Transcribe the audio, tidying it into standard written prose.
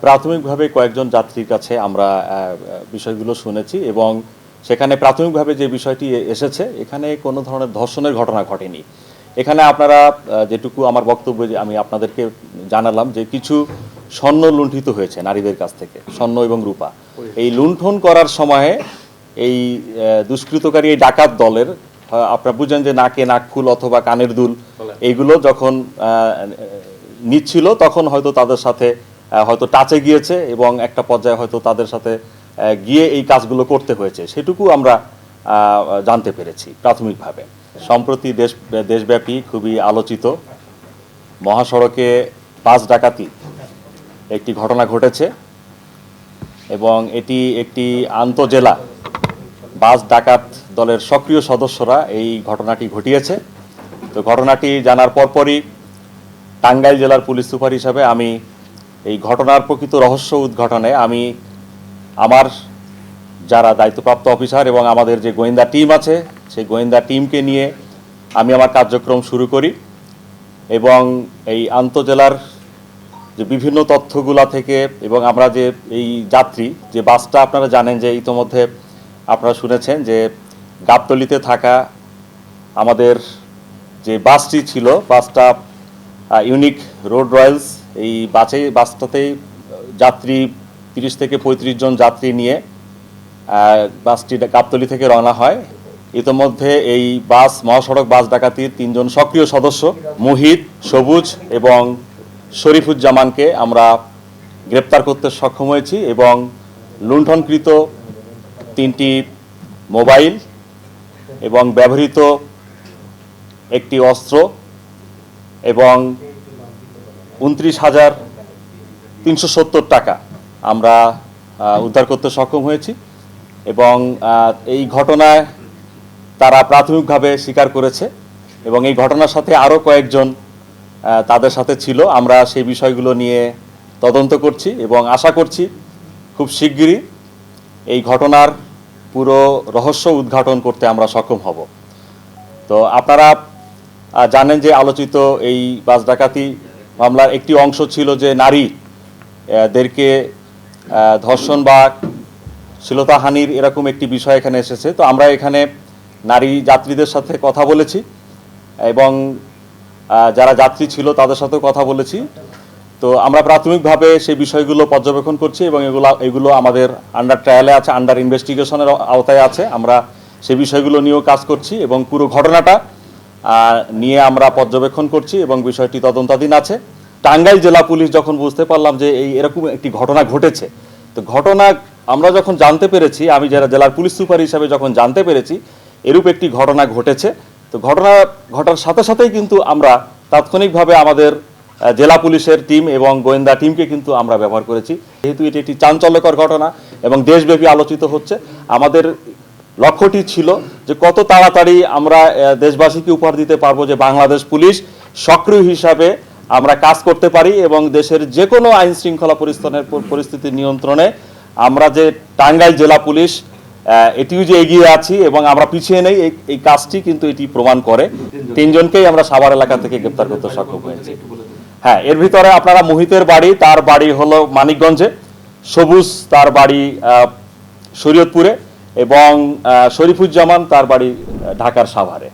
প্রাথমিকভাবে কয়েকজন যাত্রীর কাছে আমরা বিষয়গুলো শুনেছি এবং সেখানে প্রাথমিকভাবে যে বিষয়টি এসেছে এখানে কোনো ধরনের ধর্ষণের ঘটনা ঘটেনি। এখানে আপনারা যেটুকু আমার বক্তব্য যে আমি আপনাদেরকে জানালাম যে কিছু স্বর্ণ লুণ্ঠিত হয়েছে নারীদের কাছ থেকে, স্বর্ণ এবং রূপা। এই লুণ্ঠন করার সময়ে এই দুষ্কৃতকারী এই ডাকাত দলের আপনারা বুঝেন যে নাকে নাকফুল অথবা কানের দুল এইগুলো যখন নিচ্ছিল তখন হয়তো তাদের সাথে হয়তো টাচে গিয়েছে এবং একটা পর্যায়ে হয়তো তাদের সাথে গিয়ে এই কাজগুলো করতে হয়েছে, সেটুকু আমরা জানতে পেরেছি প্রাথমিকভাবে। সম্প্রতি দেশব্যাপী খুবই আলোচিত মহাসড়কে বাস ডাকাতি একটি ঘটনা ঘটেছে এবং এটি একটি আন্তজেলা বাস ডাকাত দলের সক্রিয় সদস্যরা এই ঘটনাটি ঘটিয়েছে। তো ঘটনাটি জানার পরপরই টাঙ্গাইল জেলার পুলিশ সুপার হিসাবে আমি এই ঘটনার প্রকৃত রহস্য উদ্ঘাটনে আমি আমার যারা দায়িত্বপ্রাপ্ত অফিসার এবং আমাদের যে গোয়েন্দা টিম আছে সেই গোয়েন্দা টিমকে নিয়ে আমি আমার কার্যক্রম শুরু করি এবং এই আন্তজেলার যে বিভিন্ন তথ্যগুলা থেকে এবং আমরা যে এই যাত্রী যে বাসটা আপনারা জানেন যে ইতোমধ্যে আপনারা শুনেছেন যে গাবতলীতে থাকা আমাদের যে বাসটি ছিল, বাসটা ইউনিক রোড রয়্যালস, এই বাসটাতেই যাত্রী 30 থেকে 35 জন যাত্রী নিয়ে বাসটি গাবতলী থেকে রওনা হয়। ইতোমধ্যে এই মহাসড়ক বাস ডাকাতির 3 জন সক্রিয় সদস্য মুহিত, সবুজ এবং শরীফুজ্জামানকে আমরা গ্রেপ্তার করতে সক্ষম হয়েছি এবং লুণ্ঠনকৃত 3টি মোবাইল এবং ব্যবহৃত একটি অস্ত্র এবং 29,370 টাকা আমরা উদ্ধার করতে সক্ষম হয়েছি এবং এই ঘটনায় তারা প্রাথমিকভাবে স্বীকার করেছে এবং এই ঘটনার সাথে আরও কয়েকজন তাদের সাথে ছিল। আমরা সেই বিষয়গুলো নিয়ে তদন্ত করছি এবং আশা করছি খুব শিগগিরই এই ঘটনার পুরো রহস্য উদ্ঘাটন করতে আমরা সক্ষম হব। তো আপনারা জানেন যে আলোচিত এই বাস ডাকাতি মামলার একটি অংশ ছিল যে নারীদেরকে ধর্ষণ বা শ্লীলতাহানির এরকম একটি বিষয় এখানে এসেছে। তো আমরা এখানে নারী যাত্রীদের সাথে কথা বলেছি এবং যারা যাত্রী ছিল তাদের সাথেও কথা বলেছি। তো আমরা প্রাথমিকভাবে সেই বিষয়গুলো পর্যবেক্ষণ করছি এবং এগুলো আমাদের আন্ডার ট্রায়ালে আছে, আন্ডার ইনভেস্টিগেশনের আওতায় আছে। আমরা সেই বিষয়গুলো নিয়েও কাজ করছি এবং পুরো ঘটনাটা নিয়ে আমরা পর্যবেক্ষণ করছি এবং বিষয়টি তদন্তাধীন আছে। টাঙ্গাইল জেলা পুলিশ যখন বুঝতে পারলাম যে এরকম একটি ঘটনা ঘটেছে, তো ঘটনা আমরা যখন জানতে পেরেছি, আমি যারা জেলার পুলিশ সুপার হিসাবে যখন জানতে পেরেছি এরূপ একটি ঘটনা ঘটেছে, তো ঘটনা ঘটার সাথে সাথেই কিন্তু আমরা তাৎক্ষণিকভাবে আমাদের জেলা পুলিশের টিম এবং গোয়েন্দা টিমকে কিন্তু আমরা ব্যবহার করেছি। যেহেতু এটি একটি চাঞ্চল্যকর ঘটনা এবং দেশব্যাপী আলোচিত হচ্ছে, আমাদের লক্ষ্যটি ছিল যে কত তাড়াতাড়ি আমরা দেশবাসীকে উপহার দিতে পারবো যে বাংলাদেশ পুলিশ সক্রিয় হিসাবে আমরা কাজ করতে পারি এবং দেশের যে কোনো আইন শৃঙ্খলা পরিস্থিতি নিয়ন্ত্রণে আমরা যে টাঙ্গাইল জেলা পুলিশ এটিও যে এগিয়ে আছি এবং আমরা পিছিয়ে নেই, এই কাজটি কিন্তু এটি প্রমাণ করে। 3 জনকেই আমরা সাভার এলাকা থেকে গ্রেপ্তার করতে সক্ষম হয়েছি। হ্যাঁ, এর ভিতরে আপনারা মুহিতের বাড়ি, তার বাড়ি হলো মানিকগঞ্জে, সবুজ তার বাড়ি শরীয়তপুরে এবং শরীফুজ্জামান তার বাড়ি ঢাকার সাভারে।